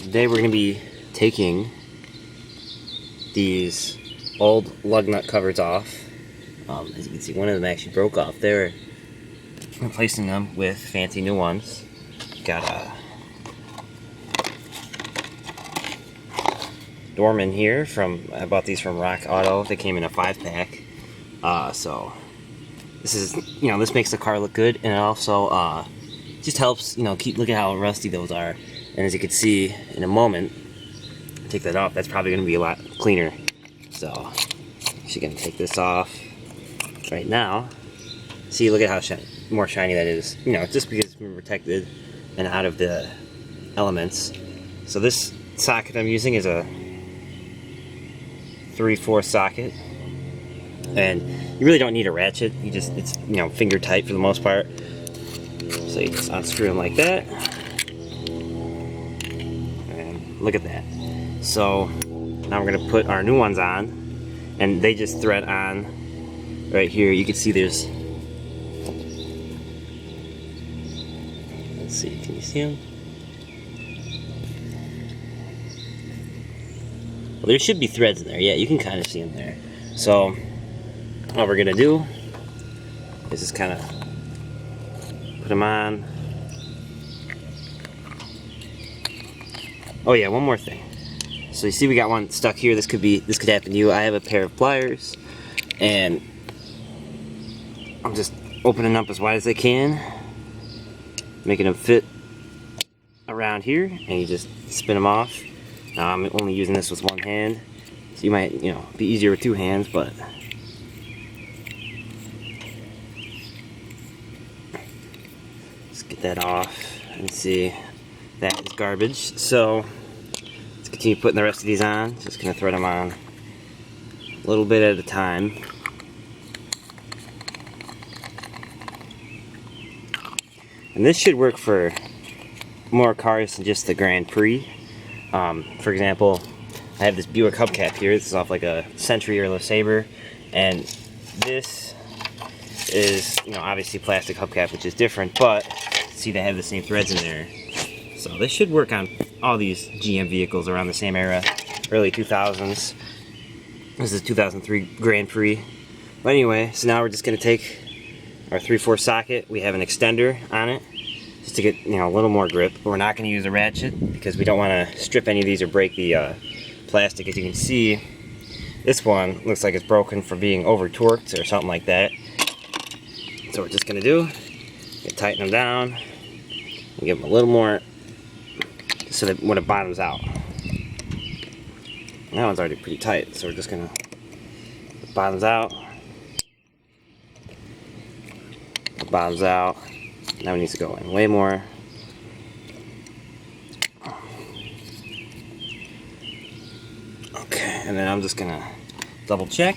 Today we're going to be taking these old lug nut covers off. As you can see, one of them actually broke off. They're replacing them with fancy new ones. Got a Dorman here I bought these from Rock Auto. They came in a 5-pack. So this is, this makes the car look good, and it also just helps, look at how rusty those are. And as you can see in a moment, take that off, that's probably going to be a lot cleaner. So she's going to take this off right now. See, look at how more shiny that is. Just because it's been protected and out of the elements. So this socket I'm using is a 3/4 socket, and you really don't need a ratchet. It's finger tight for the most part. So you just unscrew them like that. Look at that. So now we're going to put our new ones on, and they just thread on right here. You can see there's, let's see, can you see them? Well, there should be threads in there. Yeah, you can kind of see them there. So what we're going to do is just kind of put them on. Oh yeah, one more thing. So you see we got one stuck here. This could happen to you. I have a pair of pliers, and I'm just opening up as wide as I can, making them fit around here, and you just spin them off. Now I'm only using this with one hand, so you might, be easier with two hands, but just get that off and see. That is garbage. So let's continue putting the rest of these on. Just gonna thread them on a little bit at a time. And this should work for more cars than just the Grand Prix. For example, I have this Buick hubcap here. This is off like a Century or LeSabre, and this is, obviously plastic hubcap, which is different, but see they have the same threads in there. So this should work on all these GM vehicles around the same era, early 2000s. This is 2003 Grand Prix. But anyway, so now we're just going to take our 3/4 socket. We have an extender on it, just to get a little more grip. But we're not going to use a ratchet because we don't want to strip any of these or break the plastic. As you can see, this one looks like it's broken for being over torqued or something like that. So what we're just going to do is tighten them down and give them a little more, so that when it bottoms out. That one's already pretty tight, so we're just gonna, it bottoms out. It bottoms out. Now it needs to go in way more. Okay, and then I'm just gonna double check.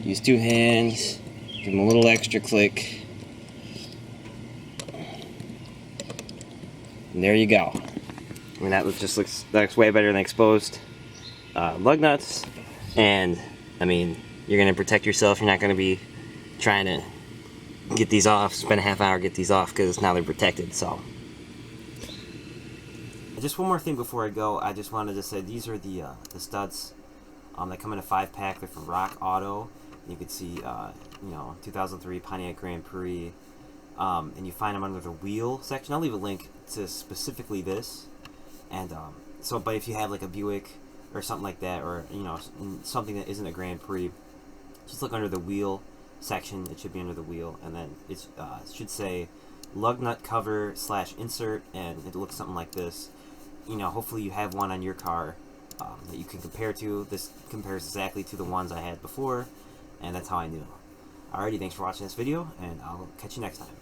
Use two hands, give them a little extra click. And there you go. I mean, that looks way better than exposed lug nuts. And I mean, you're gonna protect yourself. You're not gonna be trying to get these off, spend a half hour get these off, because now they're protected. So just one more thing before I go. I just wanted to say these are the studs that come in a 5-pack. They're from Rock Auto. You can see 2003 Pontiac Grand Prix. And you find them under the wheel section. I'll leave a link to specifically this. And but if you have like a Buick or something like that, or something that isn't a Grand Prix, just look under the wheel section. It should be under the wheel, and then it should say lug nut cover / insert, and it looks something like this. Hopefully you have one on your car that you can compare to. This compares exactly to the ones I had before, and that's how I knew. Alrighty, thanks for watching this video, and I'll catch you next time.